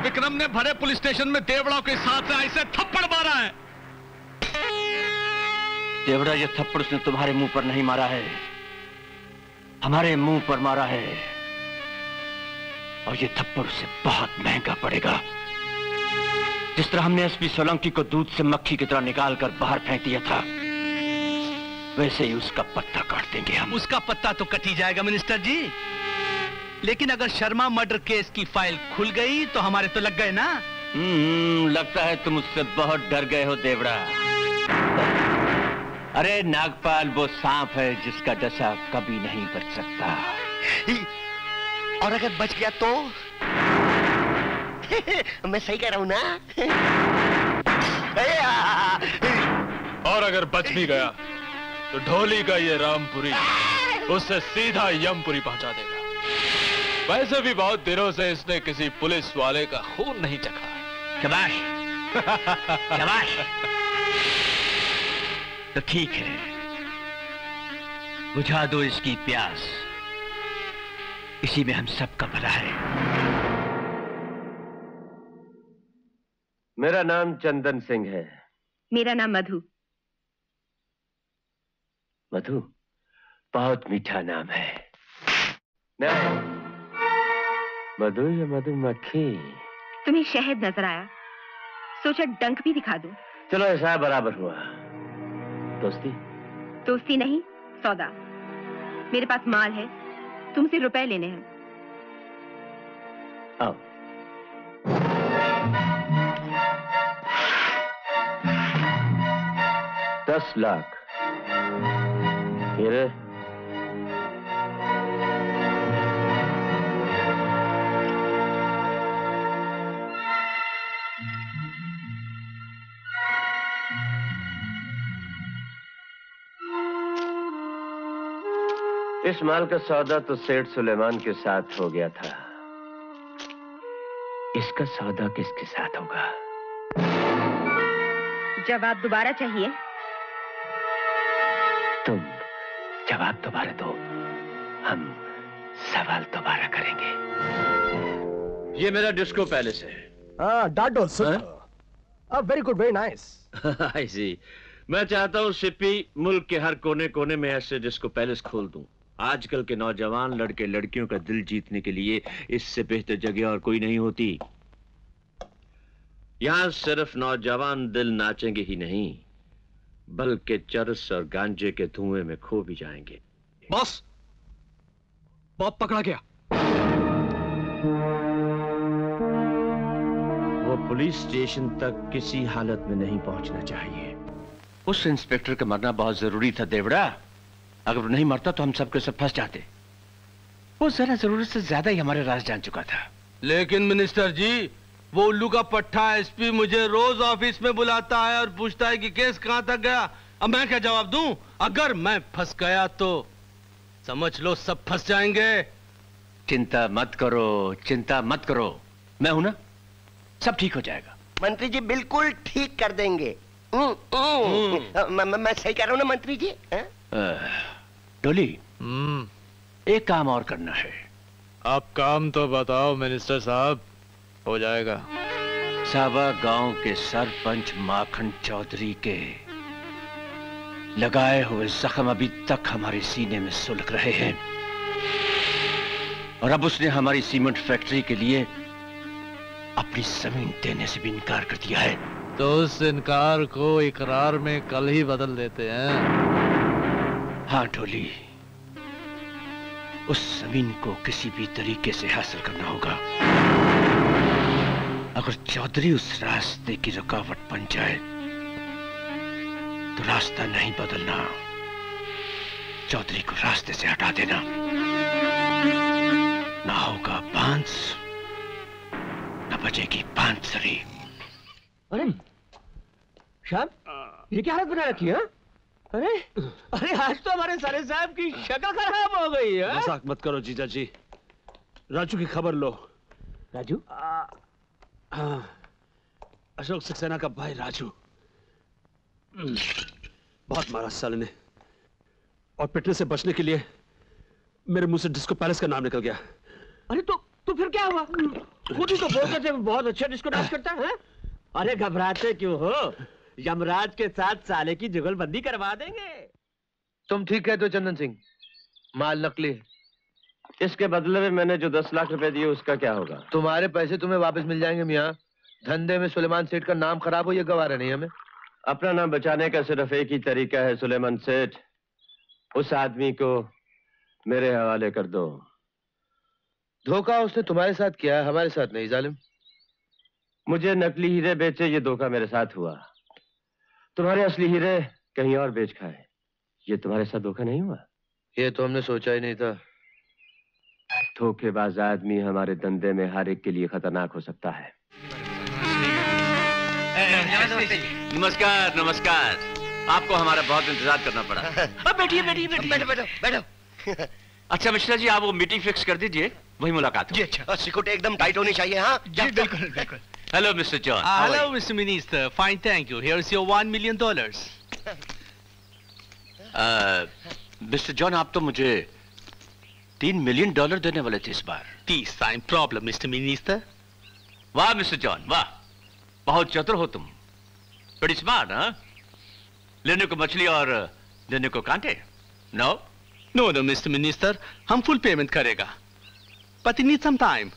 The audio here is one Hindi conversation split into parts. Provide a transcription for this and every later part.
विक्रम ने भरे पुलिस स्टेशन में देवड़ा के साथ ऐसे थप्पड़ मारा है। देवड़ा, ये थप्पड़ उसने तुम्हारे मुंह पर नहीं मारा है, हमारे मुंह पर मारा है, और ये थप्पड़ उसे बहुत महंगा पड़ेगा। जिस तरह हमने एसपी सोलंकी को दूध से मक्खी की तरह निकाल कर बाहर फेंक दिया था, वैसे ही उसका पत्ता काट देंगे हम। उसका पत्ता तो कट ही जाएगा मिनिस्टर जी, लेकिन अगर शर्मा मर्डर केस की फाइल खुल गई तो हमारे तो लग गए ना। लगता है तुम उससे बहुत डर गए हो देवड़ा। अरे नागपाल वो सांप है जिसका डसा कभी नहीं बच सकता। और अगर बच गया तो? मैं सही कह रहा हूं ना? और अगर बच भी गया तो ढोली का ये रामपुरी उससे सीधा यमपुरी पहुंचा देगा। वैसे भी बहुत दिनों से इसने किसी पुलिस वाले का खून नहीं चखा। शाबाश शाबाश। तो ठीक है, बुझा दो इसकी प्यास, इसी में हम सबका भला है। मेरा नाम चंदन सिंह है। मेरा नाम मधु। मधु बहुत मीठा नाम है। नहीं, मधु या मधुमक्खी? तुम्हें शहद नजर आया, सोचा डंक भी दिखा दूं। चलो ऐसा बराबर हुआ। दोस्ती? दोस्ती नहीं, सौदा। मेरे पास माल है, तुमसे रुपए लेने हैं। आओ। $10 लाख। फिर इस माल का सौदा तो सेठ सुलेमान के साथ हो गया था, इसका सौदा किसके साथ होगा? जवाब दोबारा चाहिए? तुम जवाब दोबारा दो, हम सवाल दोबारा करेंगे। ये मेरा डिस्को पैलेस है। डाडो वेरी गुड, वेरी नाइस। आई सी। मैं चाहता हूँ सिप्पी मुल्क के हर कोने कोने में ऐसे डिस्को पैलेस खोल दूं। आजकल के नौजवान लड़के लड़कियों का दिल जीतने के लिए इससे बेहतर जगह और कोई नहीं होती। यहां सिर्फ नौजवान दिल नाचेंगे ही नहीं, बल्कि चरस और गांजे के धुएं में खो भी जाएंगे। बॉस, बॉब पकड़ा गया। वो पुलिस स्टेशन तक किसी हालत में नहीं पहुंचना चाहिए। उस इंस्पेक्टर का मरना बहुत जरूरी था देवड़ा। अगर वो नहीं मरता तो हम सबके सब फंस जाते। वो जरा जरूरत से ज्यादा ही हमारे राज जान चुका था। लेकिन मिनिस्टर जी, वो उल्लू का पट्टा एसपी मुझे रोज ऑफिस में बुलाता है और पूछता है कि केस कहां तक गया। अब मैं क्या जवाब दूं? अगर मैं फंस गया तो समझ लो सब फंस जाएंगे। चिंता मत करो, चिंता मत करो, मैं हूं ना, सब ठीक हो जाएगा। मंत्री जी बिल्कुल ठीक कर देंगे। मैं सही कह रहा हूं ना मंत्री जी? डोली, एक काम और करना है। आप काम तो बताओ मिनिस्टर साहब। हो जाएगा। सावा गांव के सरपंच माखन चौधरी के लगाए हुए जख्म अभी तक हमारे सीने में सुलग रहे हैं, और अब उसने हमारी सीमेंट फैक्ट्री के लिए अपनी जमीन देने से भी इनकार कर दिया है। तो उस इनकार को इकरार में कल ही बदल देते हैं। हाँ ढोली, उस जमीन को किसी भी तरीके से हासिल करना होगा। अगर चौधरी उस रास्ते की रुकावट बन जाए तो रास्ता नहीं बदलना, चौधरी को रास्ते से हटा देना। ना होगा बांस, ना बचेगी बांसुरी। अरे शाम, ये क्या हालत बना रखी है? अरे अरे आज तो हमारे साले साहब की शक्ल खराब हो गई है। मजाक मत करो जीजा जी। राजू की खबर लो। राजू? हाँ, अशोक सक्सेना का भाई राजू। बहुत मारा साले ने, और पिटने से बचने के लिए मेरे मुंह से डिस्को पैलेस का नाम निकल गया। अरे तो फिर क्या हुआ? खुद ही तो बोलते थे बहुत अच्छा डिस्को डांस करता है। अरे घबराते क्यों हो, यमराज के साथ साले की जुगलबंदी करवा देंगे। तुम ठीक कहते हो चंदन सिंह, माल नकली है। इसके बदले में मैंने जो 10 लाख रुपए दिए उसका क्या होगा? तुम्हारे पैसे तुम्हें वापस मिल जाएंगे मियाँ। धंधे में सुलेमान सेठ का नाम खराब हो ये गवारा नहीं हमें। अपना नाम बचाने का सिर्फ एक ही तरीका है सुलेमान सेठ, उस आदमी को मेरे हवाले कर दो। धोखा उसने तुम्हारे साथ किया है, हमारे साथ नहीं जालिम। मुझे नकली हीरे बेचे ये धोखा मेरे साथ हुआ, तुम्हारे असली हीरे कहीं और बेच खाए ये तुम्हारे साथ धोखा नहीं हुआ? ये तो हमने सोचा ही नहीं था। धोखेबाज आदमी हमारे धंधे में हर एक के लिए खतरनाक हो सकता है। नमस्कार नमस्कार, आपको हमारा बहुत इंतजार करना पड़ा। अब बैठिए बैठिए बैठो बैठो बैठो। अच्छा मिश्रा जी, आप वो मीटिंग फिक्स कर दीजिए, वही मुलाकात जी अच्छा। सिक्योरिटी एकदम टाइट होनी चाहिए। हाँ जी बिल्कुल बिल्कुल। Hello mister John. Hello mister minister, fine thank you. Here is your $1 million। Mister John, आप तो मुझे $3 million देने वाले थे इस बार। Peace time problem, Mr. Minister। वाह मिस्टर जॉन वाह, बहुत चतुर हो तुम, बड़ी स्मार्ट। हाँ, लेने को मछली और देने को कांटे। No No, no, Mr. Minister, हम full payment करेगा। But it needs some time.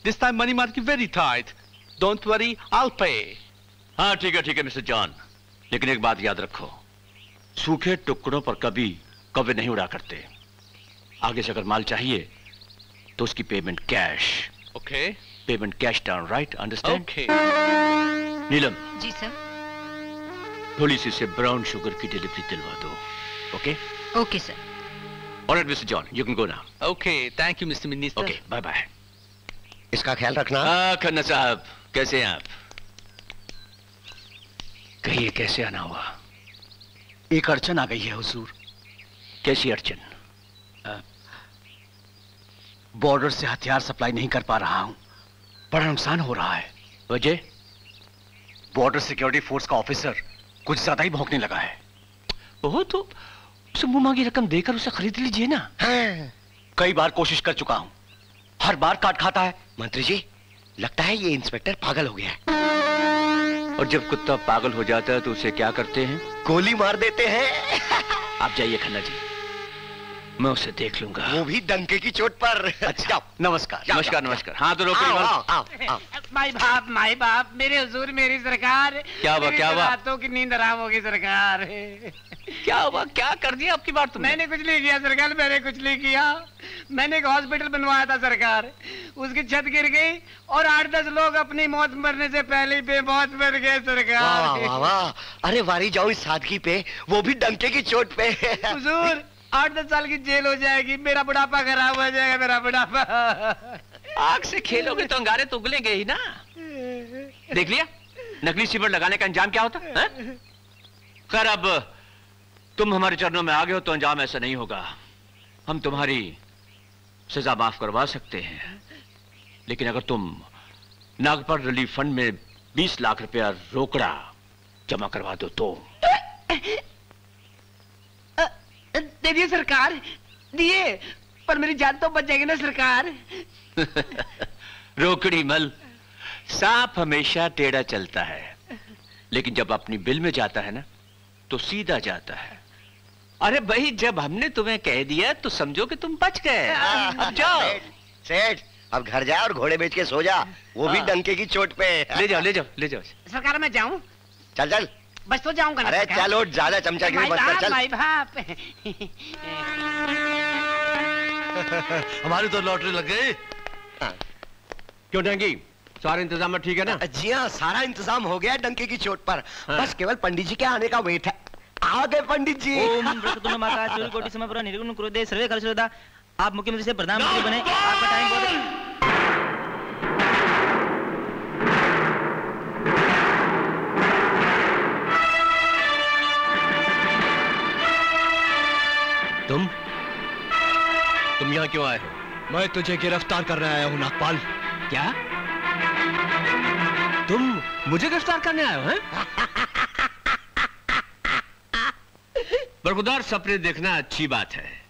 This time money market very tight. Don't worry, I'll pay। हाँ ठीक है मिस्टर जॉन, लेकिन एक बात याद रखो, सूखे टुकड़ों पर कभी कभी नहीं उड़ा करते। आगे से अगर माल चाहिए तो उसकी payment cash. Okay। Payment cash down, right? Understand? Okay। Neelam ji sir. थोड़ी सी से ब्राउन शुगर की डिलीवरी दिलवा दो। Okay okay sir. Alright mister John, you can go now. Okay, thank you, Mr. Minister। Okay bye bye. इसका ख्याल रखना। हाँ खन्ना साहब, कैसे हैं आप? कहिए कैसे आना हुआ? एक अड़चन आ गई है हुजूर। कैसी अड़चन? बॉर्डर से हथियार सप्लाई नहीं कर पा रहा हूं, बड़ा नुकसान हो रहा है। वजह? बॉर्डर सिक्योरिटी फोर्स का ऑफिसर कुछ ज्यादा ही भौंकने लगा है। ओह, तो उसे मुंह मांगी रकम देकर उसे खरीद लीजिए ना। हाँ। कई बार कोशिश कर चुका हूं, हर बार काट खाता है। मंत्री जी, लगता है ये इंस्पेक्टर पागल हो गया है। और जब कुत्ता पागल हो जाता है तो उसे क्या करते हैं? गोली मार देते हैं। आप जाइए खन्ना जी, मैं उसे देख लूंगा। वो भी डंके की चोट पर। अच्छा, नमस्कार। नमस्कार नमस्कार। हाँ तो रोकड़ी मारो। माई बाप मेरे हुजूर, मेरी सरकार। क्या हुआ क्या हुआ? रातों की नींद हराम होगी सरकार। क्या हुआ, क्या कर दिया आपकी बात तुमने? मैंने कुछ नहीं किया सरकार, मैंने कुछ नहीं किया। मैंने एक हॉस्पिटल बनवाया था सरकार, उसकी छत गिर गई और 8-10 लोग अपनी मौत मरने से पहले ही बेमौत मर गए सरकार। वाह वाह वाह, अरे वारी जाऊं इस सादगी पे, वो भी डंके की चोट पे। हुजूर 8-10 साल की जेल हो जाएगी, मेरा बुढ़ापा खराब हो जाएगा, मेरा बुढ़ापा। आग से खेलोगे तो अंगारे तो उगलेंगे ही ना। देख लिया नकली सिमर लगाने का अंजाम क्या होता है? खैर अब तुम हमारे चरणों में आ गए हो तो अंजाम ऐसा नहीं होगा। हम तुम्हारी सजा माफ करवा सकते हैं, लेकिन अगर तुम नागपुर रिलीफ फंड में 20 लाख रुपया रोकड़ा जमा करवा दो तो। दे दिए सरकार, दिए, पर मेरी जान तो बच जाएगी ना सरकार। रोकड़ी मल, सांप हमेशा टेढ़ा चलता है, लेकिन जब अपनी बिल में जाता है ना तो सीधा जाता है। अरे भाई, जब हमने तुम्हें कह दिया तो समझो कि तुम बच गए। अब जाओ। सेठ, अब घर जा और घोड़े बेच के सो जा, वो भी डंके की चोट पे। ले जाओ ले जाओ ले जाओ। सरकार मैं जाऊं? चल चल, बस तो जाऊंगा ना। अरे चलो, ज्यादा चमचागिरी मत कर, चल। भाई बाप। हमारी तो लॉटरी लग गई। क्यों डंगी, सारे इंतजाम ठीक है ना? जी हाँ, सारा इंतजाम हो गया डंके की चोट पर। बस केवल पंडित जी के आने का वेट है। आ गए पंडित जी। कोटि समपूर्ण निर्गुण क्रोधे सर्वे खलश्रोता। आप मुख्यमंत्री से प्रधानमंत्री बने, आपका टाइम बहुत। तुम यहाँ क्यों आए हो? मैं तुझे गिरफ्तार करने आया हूँ नागपाल। क्या? तुम मुझे गिरफ्तार करने आए हो? हैं? बरखुदार, सपने देखना अच्छी बात है,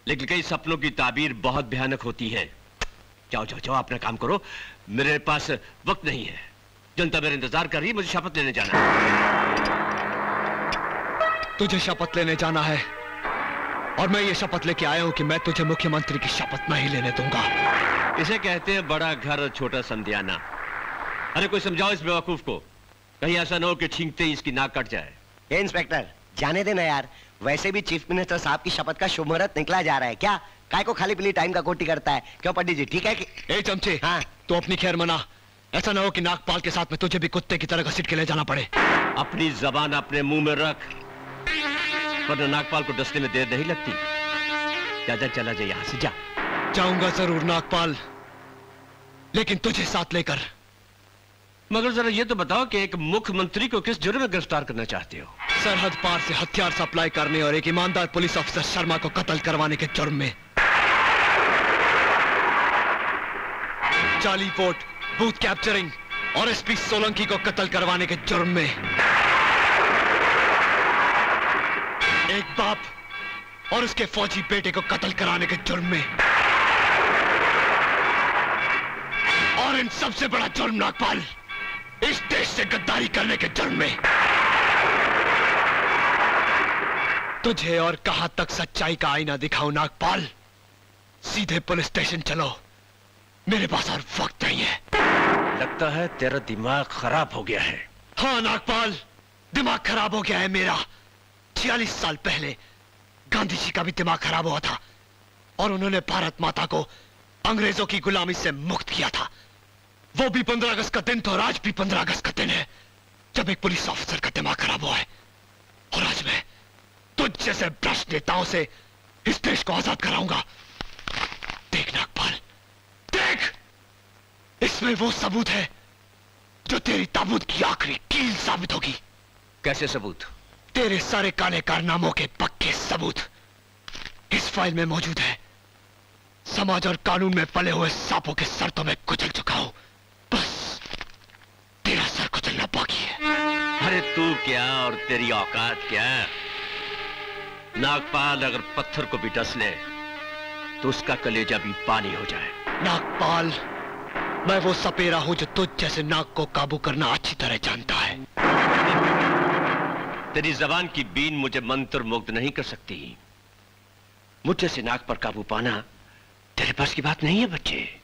लेकिन कई सपनों की ताबीर बहुत भयानक होती है। जाओ जाओ जाओ, अपना काम करो, मेरे पास वक्त नहीं है। जनता मेरा इंतजार कर रही है, मुझे शपथ लेने जाना है। तुझे शपथ लेने जाना है और मैं ये शपथ लेके आया हूं कि मैं तुझे मुख्यमंत्री की शपथ नहीं लेने दूंगा। इसे कहते हैं बड़ा घर और छोटा समधियाना। अरे कोई समझाओ इस बेवकूफ को, कहीं ऐसा न हो कि छींकते ही इसकी नाक कट जाए। इंस्पेक्टर जाने देना यार, वैसे भी चीफ मिनिस्टर साहब की शपथ का शुभ मुहूर्त निकला जा रहा है, क्या काय को खाली पीली टाइम का कोटी करता है? क्यों पंडित जी, ठीक है कि? ए चमचे, हाँ तो अपनी खैर मना, ऐसा ना हो कि नागपाल के साथ में तुझे भी कुत्ते की तरह घसीट के ले जाना पड़े। अपनी जबान अपने मुंह में रख, वरना नागपाल को डसने में देर नहीं लगती। जा चला जा यहां से, जा। जाऊंगा जरूर नागपाल, लेकिन तुझे साथ लेकर। मगर जरा ये तो बताओ कि एक मुख्यमंत्री को किस जुर्म में गिरफ्तार करना चाहते हो? सरहद पार से हथियार सप्लाई करने और एक ईमानदार पुलिस अफसर शर्मा को कत्ल करवाने के जुर्म में। जाली वोट, बूथ कैप्चरिंग और एसपी सोलंकी को कत्ल करवाने के जुर्म में। एक बाप और उसके फौजी बेटे को कत्ल कराने के जुर्म में। और इन सबसे बड़ा जुर्म नागपाल, इस देश से गद्दारी करने के जुर्म में। तुझे और कहां तक सच्चाई का आईना दिखाऊं नागपाल? सीधे पुलिस स्टेशन चलो, मेरे पास और वक्त नहीं है। लगता है तेरा दिमाग खराब हो गया है। हाँ नागपाल, दिमाग खराब हो गया है मेरा। 46 साल पहले गांधी जी का भी दिमाग खराब हुआ था और उन्होंने भारत माता को अंग्रेजों की गुलामी से मुक्त किया था। वो भी 15 अगस्त का दिन था और आज भी 15 अगस्त का दिन है जब एक पुलिस ऑफिसर का दिमाग खराब हुआ है। और आज मैं तुझ जैसे भ्रष्ट नेताओं से इस देश को आजाद कराऊंगा। देख नागपाल, देख, इसमें वो सबूत है जो तेरी ताबूत की आखिरी कील साबित होगी। कैसे सबूत? तेरे सारे काले कारनामों के पक्के सबूत इस फाइल में मौजूद है। समाज और कानून में पले हुए सांपों के सर तो मैं कुचल चुका हूं, बस तेरा सर कुचलना बाकी है। अरे तू क्या और तेरी औकात क्या? नागपाल अगर पत्थर को भी डस ले तो उसका कलेजा भी पानी हो जाए। नागपाल, मैं वो सपेरा हूं जो तुझ जैसे नाग को काबू करना अच्छी तरह जानता है। तेरी जबान की बीन मुझे मंत्र मुग्ध नहीं कर सकती। मुझ जैसे नाग पर काबू पाना तेरे पास की बात नहीं है बच्चे।